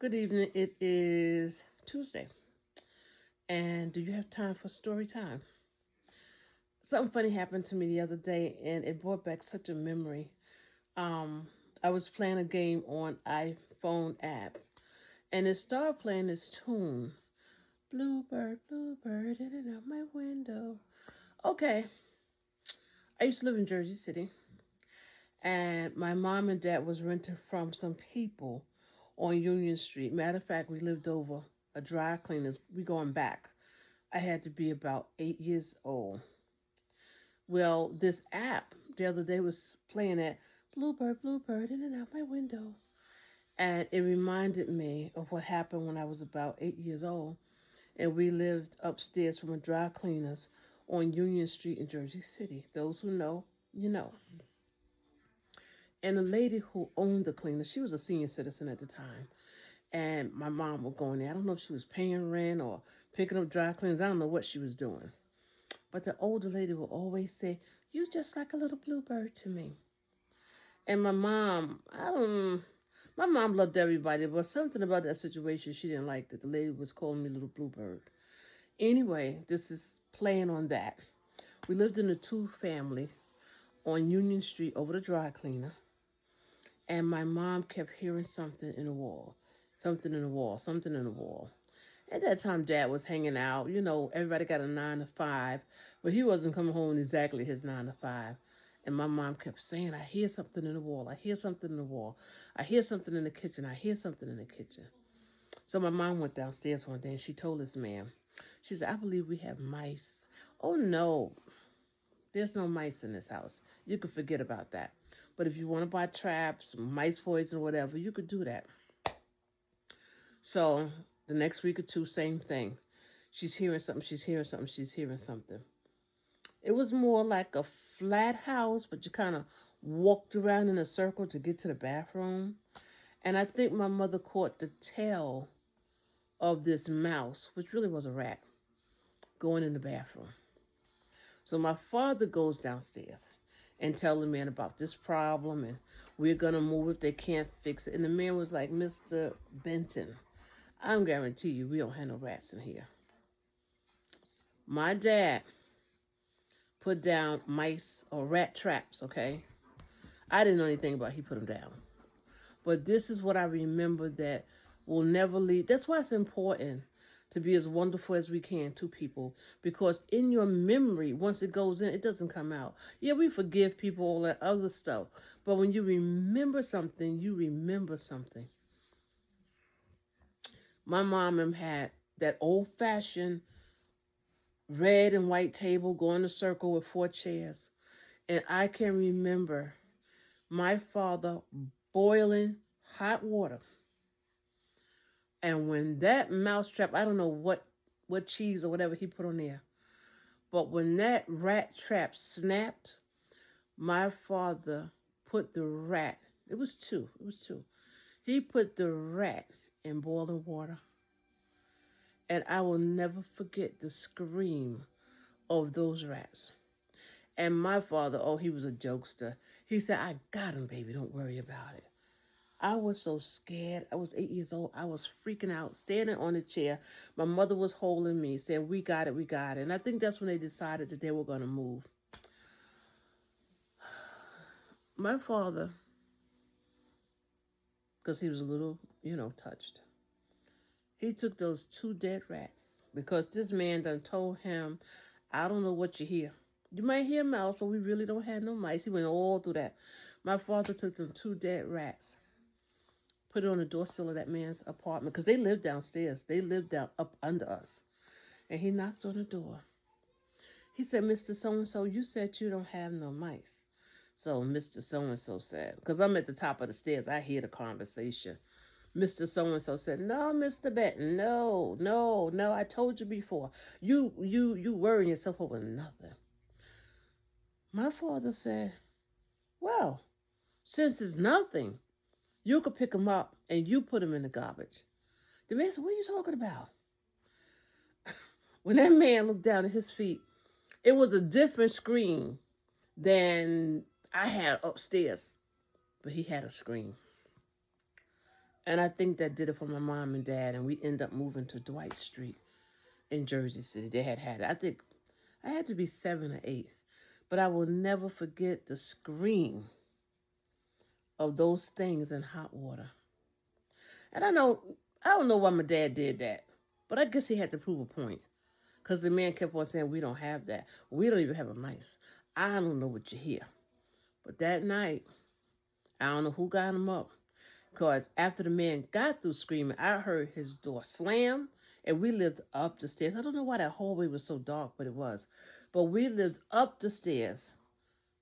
Good evening. It is Tuesday. And do you have time for story time? Something funny happened to me the other day and it brought back such a memory. Um, I was playing a game on iPhone app and it started playing this tune. Bluebird, bluebird, in and out my window. Okay. I used to live in Jersey City and my mom and dad was renting from some people on Union Street. Matter of fact, we lived over a dry cleaners. We going back. I had to be about 8 years old. Well, this app the other day was playing that Bluebird, Bluebird, in and out my window. And it reminded me of what happened when I was about 8 years old. And we lived upstairs from a dry cleaners on Union Street in Jersey City. Those who know, you know. And the lady who owned the cleaner, she was a senior citizen at the time. And my mom would go in there. I don't know if she was paying rent or picking up dry cleaners. I don't know what she was doing. But the older lady will always say, "You just like a little bluebird to me." And my mom loved everybody, but something about that situation she didn't like that the lady was calling me little bluebird. Anyway, this is playing on that. We lived in a two-family on Union Street over the dry cleaner, and my mom kept hearing something in the wall, something in the wall, something in the wall. At that time, Dad was hanging out. You know, everybody got a 9 to 5, but he wasn't coming home exactly his 9 to 5. And my mom kept saying, "I hear something in the wall. I hear something in the wall. I hear something in the kitchen. I hear something in the kitchen." So my mom went downstairs one day and she told this man, she said, "I believe we have mice." "Oh, no, there's no mice in this house. You could forget about that. But if you want to buy traps, mice poison, or whatever, you could do that." So the next week or two, same thing. She's hearing something, she's hearing something, she's hearing something. It was more like a flat house, but you kind of walked around in a circle to get to the bathroom. And I think my mother caught the tail of this mouse, which really was a rat, going in the bathroom. So my father goes downstairs and tell the man about this problem and we're gonna move if they can't fix it. And the man was like, "Mr. Benton, I'm guarantee you we don't have no rats in here." My dad put down mice or rat traps, okay? I didn't know anything about it. He put them down. But this is what I remember that will never leave. That's why it's important to be as wonderful as we can to people. Because in your memory, once it goes in, it doesn't come out. Yeah, we forgive people, all that other stuff. But when you remember something, you remember something. My mom had that old fashioned red and white table, go in a circle with 4 chairs. And I can remember my father boiling hot water. And when that mousetrap, I don't know what cheese or whatever he put on there, but when that rat trap snapped, my father put the rat, it was two. He put the rat in boiling water. And I will never forget the scream of those rats. And my father, oh, he was a jokester. He said, "I got him, baby. Don't worry about it." I was so scared. I was 8 years old. I was freaking out, standing on the chair. My mother was holding me, saying, "We got it, we got it." And I think that's when they decided that they were going to move. My father, because he was a little, touched, he took those two dead rats because this man done told him, "I don't know what you hear. You might hear mouse, but we really don't have no mice." He went all through that. My father took them two dead rats, put it on the door sill of that man's apartment because they lived downstairs. They lived down up under us. And he knocked on the door. He said, "Mr. So and so, you said you don't have no mice." So Mr. So and so said, because I'm at the top of the stairs, I hear the conversation. Mr. So and so said, "No, Mr. Benton, no, no, no. I told you before. You worrying yourself over nothing." My father said, "Well, since it's nothing, you could pick them up and you put them in the garbage." The man said, "What are you talking about?" When that man looked down at his feet, it was a different screen than I had upstairs, but he had a screen. And I think that did it for my mom and dad. And we ended up moving to Dwight Street in Jersey City. They had it. I think I had to be 7 or 8. But I will never forget the scream of those things in hot water. And I don't know why my dad did that, but I guess he had to prove a point. Because the man kept on saying, we don't have that. We don't even have a mice. I don't know what you hear. But that night, I don't know who got him up. Because after the man got through screaming, I heard his door slam. And we lived up the stairs. I don't know why that hallway was so dark, but it was. But we lived up the stairs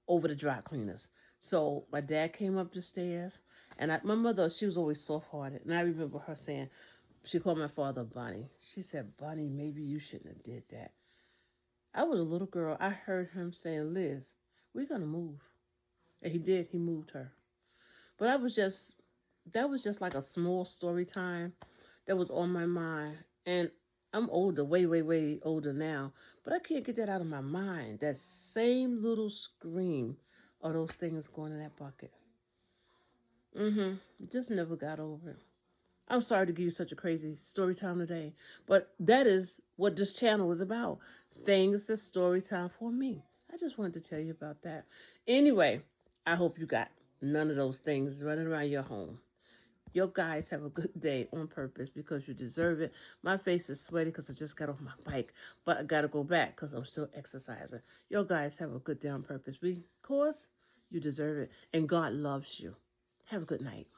over the dry cleaners. So my dad came up the stairs. And my mother, she was always soft-hearted. And I remember her saying, she called my father Bunny. She said, Bunny, maybe you shouldn't have did that. I was a little girl. I heard him saying, Liz, we're going to move. And he did. He moved her. But that was just like a small story time that was on my mind. And I'm older, way, way, way older now. But I can't get that out of my mind. That same little scream of those things going in that bucket. Just never got over it. I'm sorry to give you such a crazy story time today, but that is what this channel is about. Things that's story time for me. I just wanted to tell you about that. Anyway, I hope you got none of those things running around your home. You guys have a good day on purpose because you deserve it. My face is sweaty because I just got off my bike, but I got to go back because I'm still exercising. You guys have a good day on purpose because you deserve it and God loves you. Have a good night.